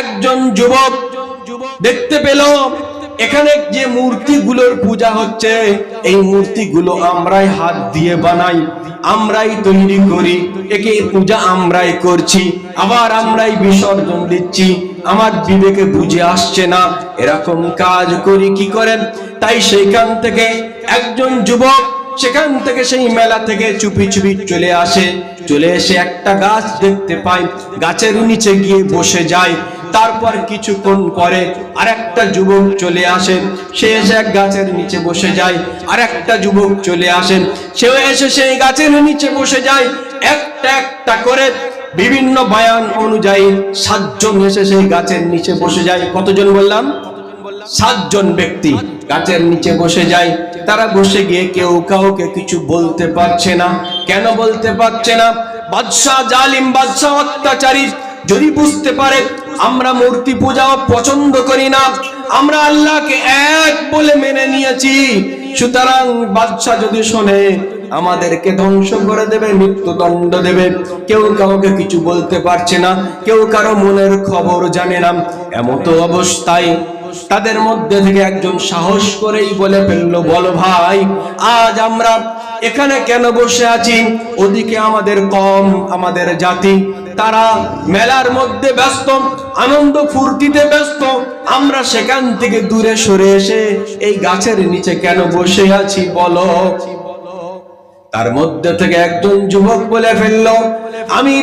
[SPEAKER 1] একজন যুবক দেখতে পেল এখানে যে মূর্তিগুলোর পূজা হচ্ছে, এই মূর্তিগুলো আমরাই হাত দিয়ে বানাই, আমরাই তৈরি করি, একে পূজা আমরাই করছি, আবার আমরাই বিসর্জন দিচ্ছি। আমার বিবেকে বুঝে আসছে না এরকম কাজ করি কি করেন। তাই সেইখান থেকে একজন যুবক সেখান থেকে, সেই মেলা থেকে চুপি চুপি চলে এসে একটা গাছ দেখতে পায়, গাছের নিচে গিয়ে বসে যায়। তারপর কিছুক্ষণ পরে আরেকটা যুবক চলে আসেন, সে এসে এক গাছের নিচে বসে যায়। আরেকটা যুবক চলে আসেন, সেও এসে সেই গাছের নিচে বসে যায়। একটা একটা করে বিভিন্ন বয়ান অনুযায়ী 7 জন এসে সেই গাছের নিচে বসে যায়। কতজন বললাম? 7 জন ব্যক্তি গাছের নিচে বসে যায়। তারা বসে গিয়ে কেউ কাউকে কিছু বলতে পারছে না। কেন বলতে পারছে না? বাদশা, জালিম বাদশা, অত্যাচারী যদি বুঝতে পারে আমরা মূর্তি পূজা পছন্দ করি না, আমরা আল্লাহকে এক বলে মেনে নিয়েছি, সুতরাং বাদশা যদি শোনে আমাদেরকে ধ্বংস করে দেবে, মৃত্যুদণ্ড দেবে। কেউ কাউকে কিছু বলতে পারছে না, কেউ কারো মনের খবর জানে না। এমতো অবস্থায় তাদের মধ্যে থেকে একজন সাহস করেই বলে ফেললো, বলো ভাই, আজ আমরা এখানে কেন বসে আছি? ওদিকে আমাদের কম, আমাদের জাতি, তারা মেলার মধ্যে ব্যস্ত, আনন্দ ফুর্তিতে ব্যস্ত, আমরা সেখান থেকে দূরে সরে এসে এই গাছের নিচে কেন বসে আছি বলো? তার মধ্যে থেকে একজন যুবক বলে ফেললো, আমি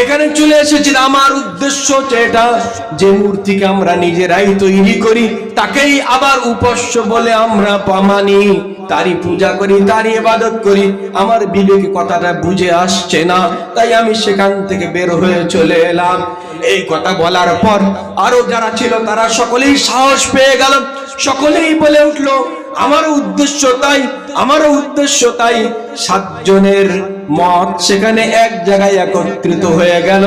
[SPEAKER 1] এখানে চলে এসেছি, আমার উদ্দেশ্য হচ্ছে এটা, যে মূর্তিকে আমরা নিজেরাই তৈরি করি, তাকেই আবার উপাস্য বলে আমরা মানি, তারই পূজা করি, তারই ইবাদত করি। আমার বিবেকে কথাটা বুঝে আসছে না, তাই আমি সেখান থেকে বের হয়ে চলে এলাম। এই কথা বলার পর আরো যারা ছিল তারা সকলেই সাহস পেয়ে গেল, সকলেই বলে উঠলো, আমারও উদ্দেশ্য তাই, আমারও উদ্দেশ্য তাই। 7 জনের মত সেখানে এক জায়গায় একত্রিত হয়ে গেল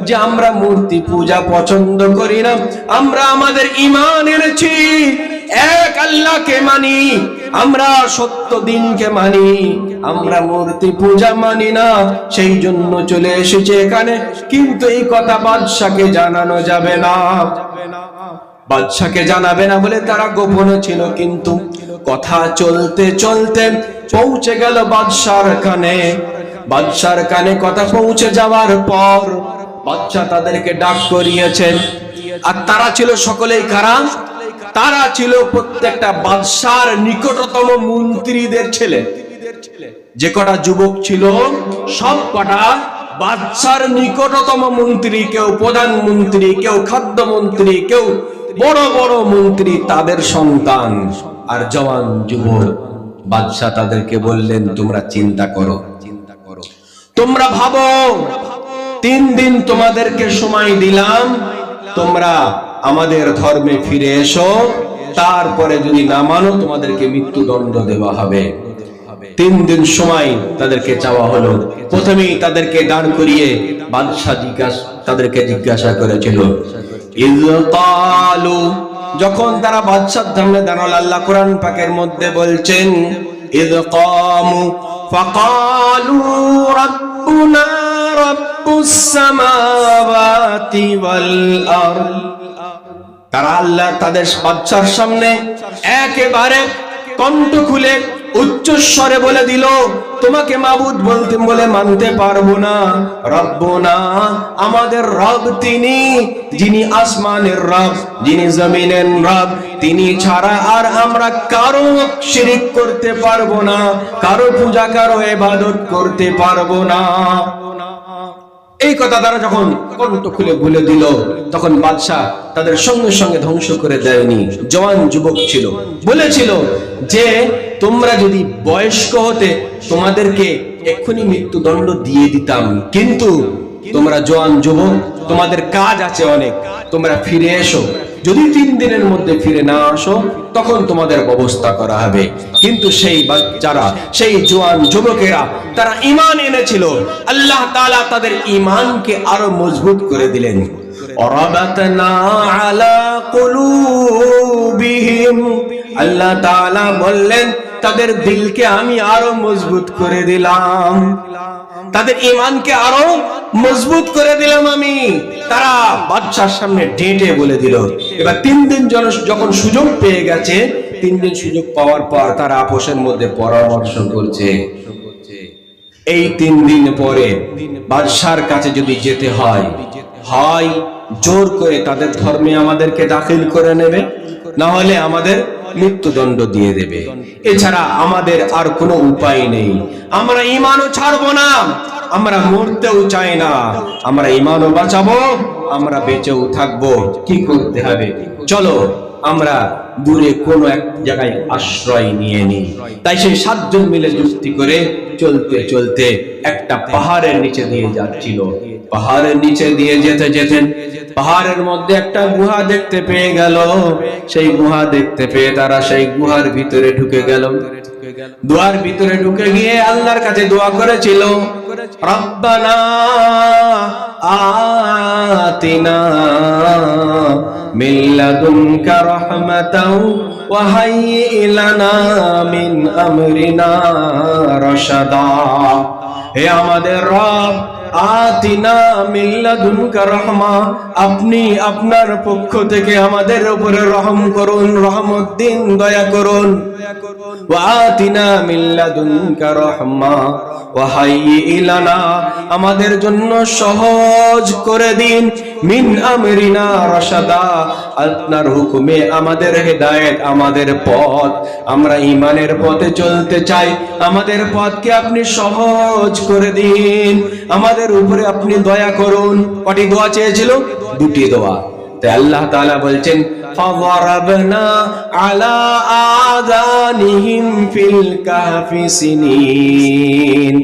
[SPEAKER 1] যে আমরা মূর্তি পূজা পছন্দ করি না, আমরা আমাদের ঈমান এনেছি, এক আল্লাহকে মানি, আমরা সত্য দিনকে মানি, আমরা মূর্তি পূজা মানি না, সেই জন্য চলে এসেছে এখানে। কিন্তু এই কথা বাদশাকে জানানো যাবে না। বাদশাকে জানাবে না বলে তারা গোপনে ছিল, কিন্তু কথা চলতে চলতে পৌঁছে গেল বাদশার কানে। বাদশার কানে কথা পৌঁছে যাওয়ার পর বাদশা তাদেরকে ডাক করিয়েছেন। আর তারা ছিল সকলেই কারা? তারা ছিল প্রত্যেকটা বাদশার নিকটতম মন্ত্রীদের ছেলে। যে কটা যুবক ছিল সব কটা বাদশার নিকটতম মন্ত্রী, কেউ প্রধানমন্ত্রী, কেউ খাদ্যমন্ত্রী, কেউ বড় বড় মন্ত্রী, তাদের সন্তান আর জওয়ান যুবক। বাদশা তাদেরকে বললেন, তোমরা চিন্তা করো, তোমরা ভাবো, 3 দিন তোমাদেরকে সময় দিলাম, তোমরা আমাদের ধর্মে ফিরে এসো, তারপরে যদি না মানো তোমাদেরকে মৃত্যুদণ্ড দেওয়া হবে। 3 দিন সময় তাদেরকে চাওয়া হলো। প্রথমেই তাদেরকে দাঁড় করিয়ে বাদশা তাদেরকে জিজ্ঞাসা করেছিল, যখন তারা বাদশার সামনে দাঁড়ালো, আল্লাহ কোরআন পাকের মধ্যে বলছেন, ইয কামু ফাকালু রাব্বুনা রাব্বুস সামাওয়াতি ওয়াল আরদ। তারা আল্লাহ তাদের বাদশার সামনে একেবারে কণ্ঠ খুলে উচ্চস্বরে বলে দিল, তোমাকে মাবুদ বলতে বলে মানতে পারবো না। রব্বুনা, আমাদের রব তিনি, যিনি আসমানের রব, যিনি জমিনের রব, তিনি ছাড়া আর আমরা কারো শিরিক করতে পারবো না, কারো পূজা, কারো ইবাদত করতে পারবো না। এই কথা তারা যখন কণ্ঠ খুলে বলে দিল, তখন বাদশা তাদের সঙ্গে সঙ্গে ধ্বংস করে দেয়নি। জওয়ান যুবক ছিল, বলেছিল যে তোমরা যদি বয়স্ক হতে তোমাদেরকে এক্ষুনি মৃত্যুদণ্ড দিয়ে দিতাম, কিন্তু তোমরা জওয়ান যুবক, তোমাদের কাজ আছে অনেক, তোমরা ফিরে এসো। যদি 3 দিনের মধ্যে ফিরে না আসো তখন তোমাদের ব্যবস্থা করা হবে। কিন্তু সেই বাচ্চারা, সেই জওয়ান যুবকেরা, তারা ঈমান এনেছিল। আল্লাহ তাআলা তাদের ঈমানকে আরো মজবুত করে দিলেন। অরাবাতনা আলা কুলুবিহিম, আল্লাহ তাআলা বললেন তাদের দিলকে আমি আরো মজবুত করে দিলাম, তাদের ঈমানকে আরো মজবুত করে দিলাম আমি। তারা বাদশার সামনে ডেটে বলে দিল। এবার 3 দিন যখন সুযোগ পেয়ে গেছে, 3 দিন সুযোগ পাওয়ার পর তারা আপোষের মধ্যে পরামর্শ করছে, এই 3 দিন পরে বাদশার কাছে যদি যেতে হয়, হয় জোর করে তাদের ধর্মে আমাদেরকে দাখিল করে নেবে, না হলে আমাদের মৃত্যুদণ্ড দিয়ে দেবে। এছাড়া আমাদের আর কোনো উপায় নেই। আমরা ঈমানও ছাড়বো না, আমরা মরতেও চাই না, আমরা ঈমানও বাঁচাবো, আমরা বেঁচেও থাকবো। কি করতে হবে? চলো আমরা দূরে কোনো এক জায়গায় আশ্রয় নিয়ে নিই। তাই সেই 7 জন মিলে যুক্তি করে চলতে চলতে একটা পাহাড়ের নিচে দিয়ে যাচ্ছিল। পাহাড়ের নিচে দিয়ে যেতে যেতে পাহাড়ের মধ্যে একটা গুহা দেখতে পেয়ে গেল। সেই গুহা দেখতে পেয়ে তারা সেই গুহার ভিতরে ঢুকে গেল। দুয়ার ভিতরে ঢুকে গিয়ে আল্লাহর কাছে দোয়া করেছিল, রব্বানা আতিনা মিন লাদুনকা রাহমাতাও ওয়া হাইয়্যি লানা মিন আমরিনা রাশাদা। হে আমাদের রব, আতিনা মিন লাদুনকা রাহমা, আপনি আপনার পক্ষ থেকে আমাদের উপরে রহম করুন, রহমত দিন, দয়া করুন। ওয়া আতিনা মিন লাদুনকা রাহমা ওয়া হাইয়্যি লানা, আমাদের জন্য সহজ করে দিন, মিন আমরিনা রাশাদা, আপনার হুকুমে আমাদের হেদায়েত, আমাদের পথ, আমরা ঈমানের পথে চলতে চাই, আমাদের পথকে আপনি সহজ করে দিন, আমাদের উপরে আপনি দয়া করুন। কটি দোয়া চেয়েছিল? 2টি দোয়া। তাই আল্লাহ তাআলা বলছেন, ফাযারাবনা আলা আযানিহিম ফিল কাহফি সিনিন।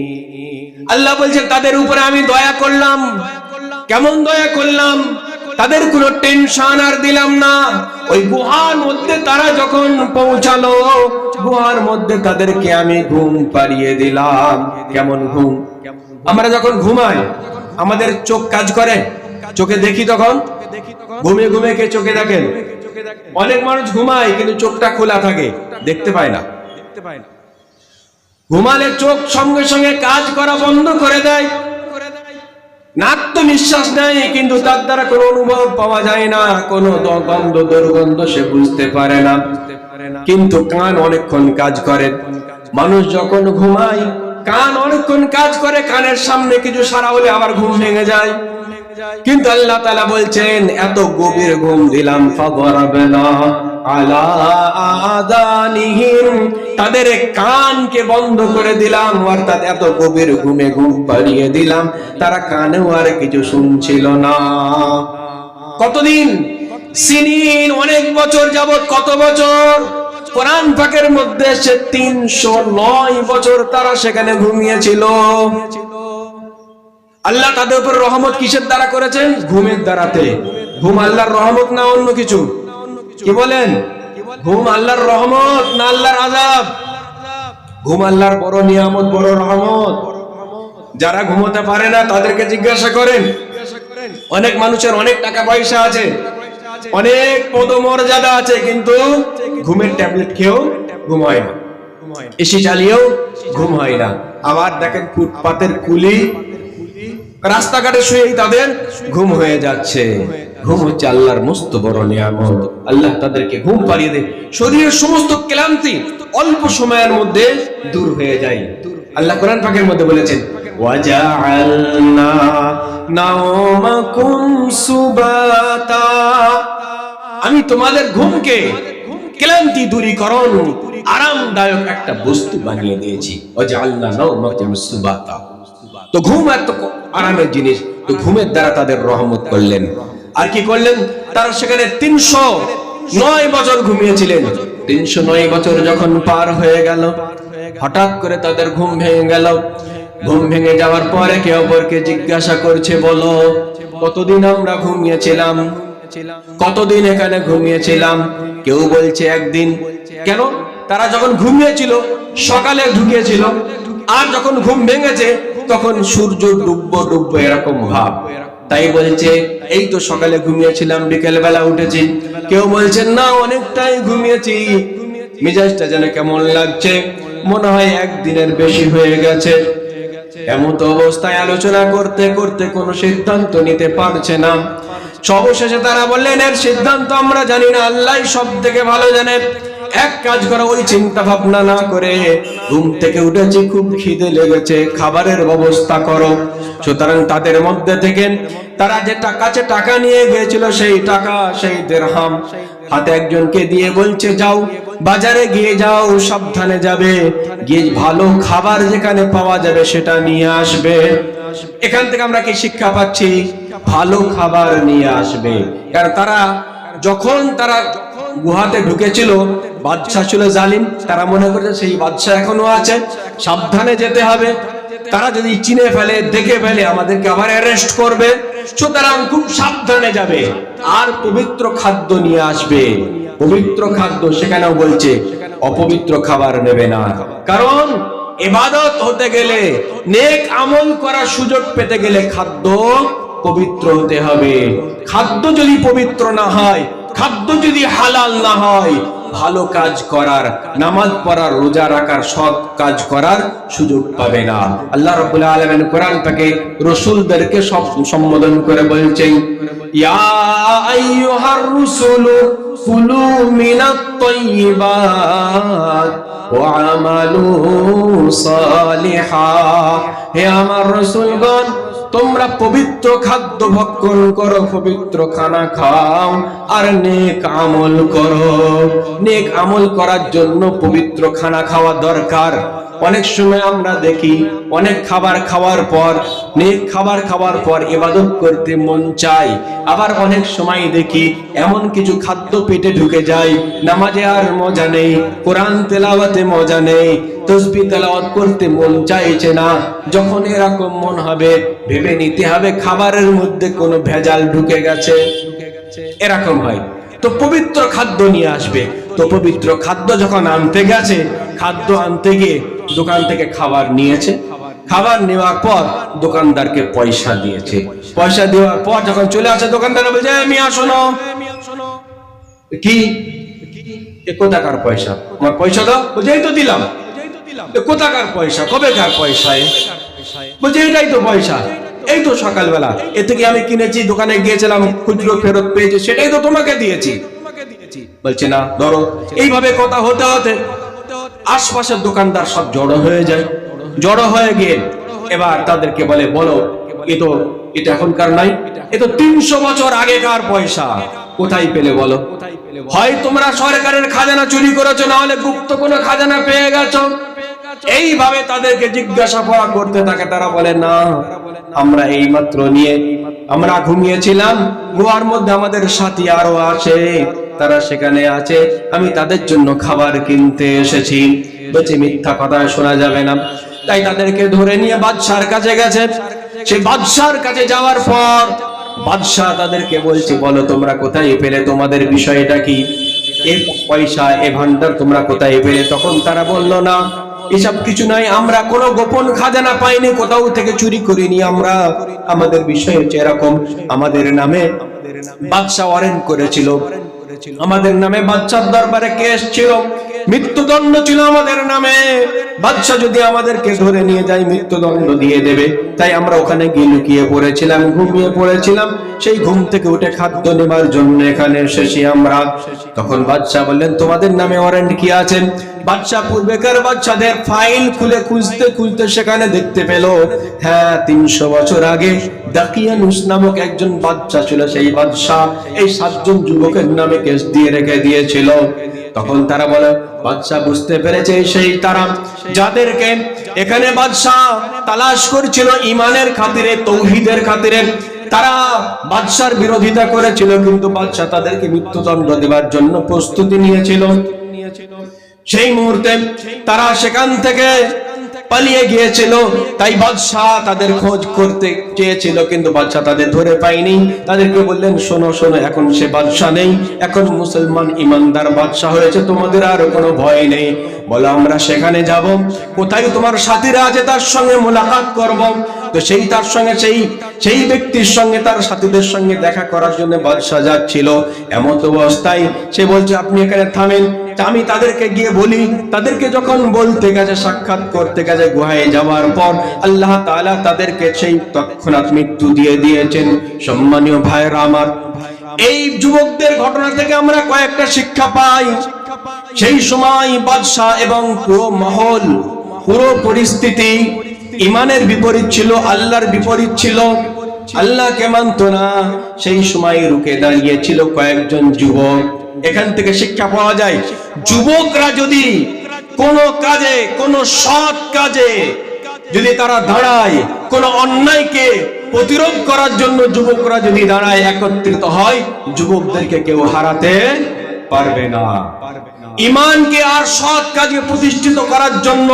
[SPEAKER 1] আল্লাহ বলছেন তাদের উপরে আমি দয়া করলাম। কেমন দয়া করলাম? তাদের কোনো টেনশন আর দিলাম না। ওই গুহার মধ্যে তারা যখন পৌঁছালো, গুহার মধ্যে তাদেরকে আমি ঘুম পাড়িয়ে দিলাম। কেমন ঘুম? আমরা যখন ঘুমাই আমাদের চোখ কাজ করে, চোখে দেখি, তখন ঘুমে ঘুমে কে চোখে দেখেন? অনেক মানুষ ঘুমায় কিন্তু চোখটা খোলা থাকে, দেখতে পায় না। ঘুমালে চোখ সঙ্গে সঙ্গে কাজ করা বন্ধ করে দেয়। নাক তো নিঃশ্বাস নেয়, কিন্তু তার দ্বারা কোনো অনুভব পাওয়া যায় না, কোনো গন্ধ দুর্গন্ধ সে বুঝতে পারে না। কিন্তু কান অনেকক্ষণ কাজ করে। মানুষ যখন ঘুমায় কান অনেকক্ষণ কাজ করে, কানের সামনে কিছু সারা হলে আবার ঘুম ভেঙে যায়। কিন্তু আল্লাহ তাআলা বলছেন এত গভীর ঘুম দিলাম, ফাদরাবনা আলা আযানিহিম, তাদের কানকে বন্ধ করে দিলাম, অর্থাৎ এত গভীর ঘুমে ঘুম পাড়িয়ে দিলাম, তারা কানেও আর কিছু শুনছিল না। কতদিন? সিনিন, অনেক বছর যাবত। কত বছর? কোরআন পাকের মধ্যে সে 309 বছর তারা সেখানে ঘুমিয়েছিল। আল্লাহ তাদের উপর রহমত কিসের দ্বারা করেছেন? ঘুমের দ্বারাতে। ঘুম আল্লাহর রহমত না অন্য কিছু? কি বলেন? ঘুম আল্লাহর রহমত না আল্লাহর আযাব? ঘুম আল্লাহর বড় নিয়ামত, বড় রহমত। যারা ঘুমোতে পারে না তাদেরকে জিজ্ঞাসা করেন। অনেক মানুষের অনেক টাকা পয়সা আছে, অনেক পদমর্যাদা আছে, কিন্তু ঘুমের ট্যাবলেট খেয়েও ঘুম হয় না, এসি চালিয়েও ঘুম হয় না। আবার দেখেন ফুটপাতের কুলি, রাস্তাঘাটে শুয়েই তাদের ঘুম হয়ে যাচ্ছে। ঘুম হচ্ছে আল্লাহর মস্ত বড় নিয়ামত। আল্লাহ তাদেরকে ঘুম পাড়িয়ে দেয়, শরীরের সমস্ত ক্লান্তি অল্প সময়ের মধ্যে দূর হয়ে যায়। আল্লাহ কোরআন পাকের মধ্যে বলেছেন, ওয়াজআলনা নাওমাকুম সুবাতা, আমি তোমাদের ঘুমকে ক্লান্তি দূরীকরণ, আরামদায়ক একটা বস্তু বানিয়ে দিয়েছি। ওয়াজআলনা নাওমাকুম সুবাতা, তো ঘুম এত আরামের জিনিস, তো ঘুমের দ্বারা তাদের রহমত করলেন। আর কি করলেন? তারা সেখানে 309 বছর ঘুমিয়েছিলেন। 309 বছর যখন পার হয়ে গেল, হঠাৎ করে তাদের ঘুম ভেঙে গেল। ঘুম ভেঙে যাওয়ার পরে কে অপরকে জিজ্ঞাসা করছে, বলো কতদিন আমরা ঘুমিয়েছিলাম? কতদিন এখানে ঘুমিয়েছিলাম? কেউ বলছে একদিন। কেন? তারা যখন ঘুমিয়েছিল সকালে ঢুকিয়েছিল, আর যখন ঘুম ভেঙেছে তখন সূর্য ডুববো এরকম ভাব, তাই বলছে এই তো সকালে ঘুমিয়েছিলাম, বিকেল বেলা উঠেছি। কেউ বলছেন না, অনেকটাই ঘুমিয়েছি, মেজাজটা যেন কেমন লাগছে, মনে হয় একদিনের বেশি হয়ে গেছে। এমন তো অবস্থায় আলোচনা করতে করতে কোনো সিদ্ধান্ত নিতে পারছে না। সবশেষে তারা বললেন, এর সিদ্ধান্ত আমরা জানি না, আল্লাহ সব থেকে ভালো জানে। এক কাজ করো, ওই চিন্তা ভাবনা না করে ঘুম থেকে উঠেছি, খুব খিদে লেগেছে, খাবারের ব্যবস্থা করো। সুতরাং তাদের মধ্যে থেকে তারা যে টাকা নিয়ে গিয়েছিল, সেই টাকা, সেই দিরহাম হাতে একজনকে দিয়ে বলছে, যাও বাজারে গিয়ে যাও, সাবধানে যাবে, গিয়ে ভালো খাবার যেখানে পাওয়া যাবে সেটা নিয়ে আসবে। এখান থেকে আমরা কি শিক্ষা পাচ্ছি? ভালো খাবার নিয়ে আসবে। কারণ তারা গুহাতে ঢুকেছিল, বাদশা ছিল জালিম, তারা মনে করছে সেই বাদশা এখনো আছে, সাবধানে যেতে হবে। তারা যদি চিনে ফেলে, দেখে ফেলে, আমাদেরকে আবার অ্যারেস্ট করবে। সুতরাং খুব সাবধানে যাবে, আর পবিত্র খাদ্য নিয়ে আসবে। পবিত্র খাদ্য, সেখানেও বলছে অপবিত্র খাবার নেবে না। কারণ ইবাদত হতে গেলে, নেক আমল করার সুযোগ পেতে গেলে খাদ্য পবিত্র হতে হবে। খাদ্য যদি পবিত্র না হয়, খাদ্য যদি হালাল না হয়, ভালো কাজ করার, নামাজ পড়ার, রোজা রাখার, সৎ কাজ করার সুযোগ পাবে না। আল্লাহ রাব্বুল আলামিন কোরআন থেকে রাসূলদেরকে সব সম্বোধন করে বলছেন, ইয়া আইয়ুহার রাসূলু কুলু মিনাত তাইয়্যিবাত ওয়া আমালু সালিহা, হে আমার রাসূলগণ, তোমরা পবিত্র খাদ্য ভক্ষণ করো, পবিত্র খানা খাও, আর নেক আমল করো। নেক আমল করার জন্য পবিত্র খানা খাওয়া দরকার। অনেক সময় আমরা দেখি, অনেক খাবার খাওয়ার পর, নেক খাবার খাওয়ার পর ইবাদত করতে মন চায়। আবার অনেক সময় দেখি এমন কিছু খাদ্য পেটে ঢুকে যায়, নামাজে আর মজা নেই, কোরআন তেলাওয়াতে মজা নেই, তাসবিহ তেলাওয়াত করতে মন চাইছে না। যখন এরকম মন হবে, ভেবে নিতে হবে খাবারের মধ্যে কোনো ভেজাল ঢুকে গেছে, এরকম হয়। তো পবিত্র খাদ্য নিয়ে আসবে। তো পবিত্র খাদ্য যখন আনতে গেছে, খাদ্য আনতে গিয়ে দোকান থেকে খাবার নিয়েছে, খাবার নেওয়ার পর দোকানদারকে পয়সা দিয়েছে। পয়সা দেওয়ার পর যখন চলে আসে, দোকানদার বলছে, মিয়া শোনো, কি কোথাকার পয়সা? আমার পয়সা দাও। বলছে, এই তো দিলাম। কোথাকার পয়সা? কবেকার পয়সা? বলছে, এটাই তো পয়সা। এই তো সকালবেলা এ থেকে আমি কিনেছি, দোকানে গিয়েছিলাম, খুচরো ফেরত পেয়েছি, সেটাই তো তোমাকে দিয়েছি। বলছে না ধরো। এইভাবে কথা হতে হতে আশপাশের দোকানদার সব জড়ো হয়ে যায়। জড়ো হয়ে গিয়ে এবার তাদেরকে বলে, বলো এটা এখনকার নাই, এ তো 300 বছর আগেকার পয়সা, কোথায় পেলে বলো? হয় তোমরা সরকারের খাজানা চুরি করেছো, না হলে গুপ্ত কোনো খাজানা পেয়ে গেছো। এইভাবে তাদেরকে জিজ্ঞাসাবাদ করতে থাকে। তারা বলে না, আমরা এইমাত্র নিয়ে আমরা ঘুমিয়েছিলাম, গুহার মধ্যে আমাদের সাথী আরো আছে, তারা সেখানে আছে, আমি তাদের জন্য খাবার কিনতে এসেছি। বলছে মিথ্যা কথা শোনা যাবে না। তাই তাদেরকে ধরে নিয়ে বাদশার কাছে গেছে। সেই বাদশার কাছে যাওয়ার পর বাদশাহ তাদেরকে বলছে, বলো তোমরা কোথায় পেলে, তোমাদের বিষয়টা কি, এ পয়সা এ ভান্ডার তোমরা কোথায় পেলে? তখন তারা বলল, না এসব কিছু নাই, আমরা কোনো গোপন খাজানা পাইনি, কোথাও থেকে চুরি করিনি আমরা, আমাদের বিষয় হচ্ছে এরকম, আমাদের নামে বাদশা ওয়ারেন্ট করেছিল, আমাদের নামে বাদশার দরবারে কেস ছিল, মৃত্যুদণ্ড ছিল আমাদের নামে, বাদশা যদি আমাদেরকে ধরে নিয়ে যায় মৃত্যুদণ্ড দিয়ে দেবে, তাই আমরা ওখানে গিয়ে লুকিয়ে পড়েছিলাম, ঘুমিয়ে পড়েছিলাম, সেই ঘুম থেকে উঠে খাদ্য নেবার জন্য এখানে এসেছি আমরা। তখন বাদশা বললেন, তোমাদের নামে ওয়ারেন্ট কি আছে? বাদশা পূর্বেকার বাদশাদের ফাইল খুলে খুঁজতে খুঁজতে সেখানে দেখতে পেল, হ্যাঁ 300 বছর আগে দাকিয়ানুস নামক একজন বাদশা ছিল, সেই বাদশা এই 7 জন যুবকের নামে কেস দিয়ে রেখে দিয়েছিল। তখন তারা বলে, বাদশা বুঝতে পেরেছে সেই তারা যাদেরকে এখানে বাদশা তালাশ করছিল ইমানের খাতিরে, তৌহিদের খাতিরে, তারা বাদশার বিরোধিতা করেছিল, কিন্তু বাদশা তাদেরকে মৃত্যুদণ্ড দেওয়ার জন্য প্রস্তুতি নিয়েছিল। সেই মুহূর্তে তারা সেখান থেকে পালিয়ে গিয়েছিল, তাই বাদশাহ তাদের খোঁজ করতে চেয়েছিল, কিন্তু বাদশাহ তাদের ধরে পায়নি। তাদেরকে বললেন, শোনো শোনো, এখন সে বাদশাহ নেই, এখন মুসলমান ইমানদার বাদশাহ হয়েছে, তোমাদের আর কোনো ভয় নেই। বলো আমরা সেখানে যাব, কোথায় তোমার সাথীরা আছে তার সঙ্গে মোলাকাত করব। তো সেই তার সঙ্গে সেই ব্যক্তির সঙ্গে তার সাথীদের সঙ্গে দেখা করার জন্য বাদশাহ যাচ্ছিল। এমন অবস্থায় সে বলছে, আপনি এখানে থামেন, আমি তাদেরকে গিয়ে বলি। তাদেরকে যখন বলতে গেছে, সাক্ষাৎ করতে গেছে, গুহায় যাওয়ার পর আল্লাহ তাআলা তাদেরকে সেই তৎক্ষণাৎ মৃত্যু দিয়ে দিয়েছেন। সম্মানীয় ভাইরা আমার, এই যুবকদের ঘটনা থেকে আমরা কয়েকটা শিক্ষা পাই। সেই সময় বাদশাহ এবং পুরো মহল, পুরো পরিস্থিতি ইমানের বিপরীত ছিল, আল্লাহর বিপরীত ছিল, আল্লাহকে মানত না। সেই সময় রুকে দাঁড়িয়েছিল কয়েকজন যুবক। এখান থেকে শিক্ষা পাওয়া যায়, যুবকরা যদি কোন কাজে, কোন সৎ কাজে যদি তারা দাঁড়ায়, কোন অন্যায়কে প্রতিরোধ করার জন্য যুবকরা যদি দাঁড়ায়, একত্রিত হয়, যুবকদেরকে কেউ হারাতে পারবে না। ঈমানকে আর সৎ কাজে প্রতিষ্ঠিত করার জন্য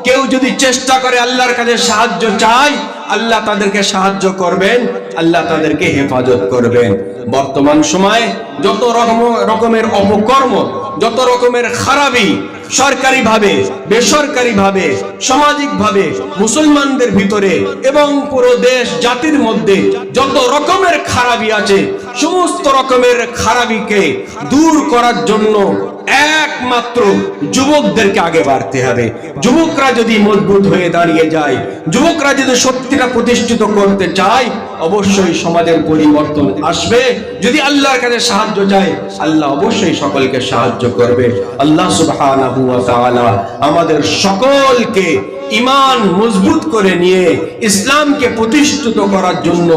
[SPEAKER 1] কেউ যদি চেষ্টা করে, আল্লাহর কাছে সাহায্য চায়, আল্লাহ তাদেরকে সাহায্য করবেন, আল্লাহ তাদেরকে হেফাজত করবেন। বর্তমান সময়ে যত রকমের অপকর্ম, যত রকমের খারাপি সরকারিভাবে, বেসরকারিভাবে, সামাজিকভাবে মুসলমানদের ভিতরে এবং পুরো দেশ জাতির মধ্যে যত রকমের খারাপি আছে, সমস্ত রকমের খারাপিকে দূর করার জন্য একমাত্র যুবকদেরকে আগে বাড়তে হবে। যুবকরা যদি মজবুত হয়ে দাঁড়িয়ে যায়, যুবকরা যদি সত্যিটা প্রতিষ্ঠিত করতে চায়, অবশ্যই সমাজের পরিবর্তন আসবে। যদি আল্লাহর কাছে সাহায্য চায়, আল্লাহ অবশ্যই সকলকে সাহায্য করবে। আল্লাহ সুবহানাহু ওয়া তাআলা আমাদের সকলকে ঈমান মজবুত করে নিয়ে ইসলামকে প্রতিষ্ঠিত করার জন্য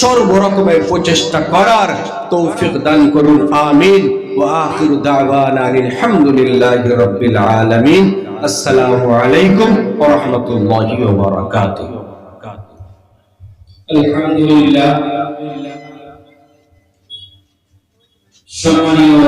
[SPEAKER 1] সর্বরকমের প্রচেষ্টা করার তৌফিক দান করুন। আমিন। ওয়া আখিরু দাওয়ানা আলহামদুলিল্লাহি রাব্বিল আলামিন। আসসালামু আলাইকুম ওয়া রাহমাতুল্লাহি ওয়া বারাকাতুহু।
[SPEAKER 2] আলহামদুলিল্লাহ। সম্মানীয়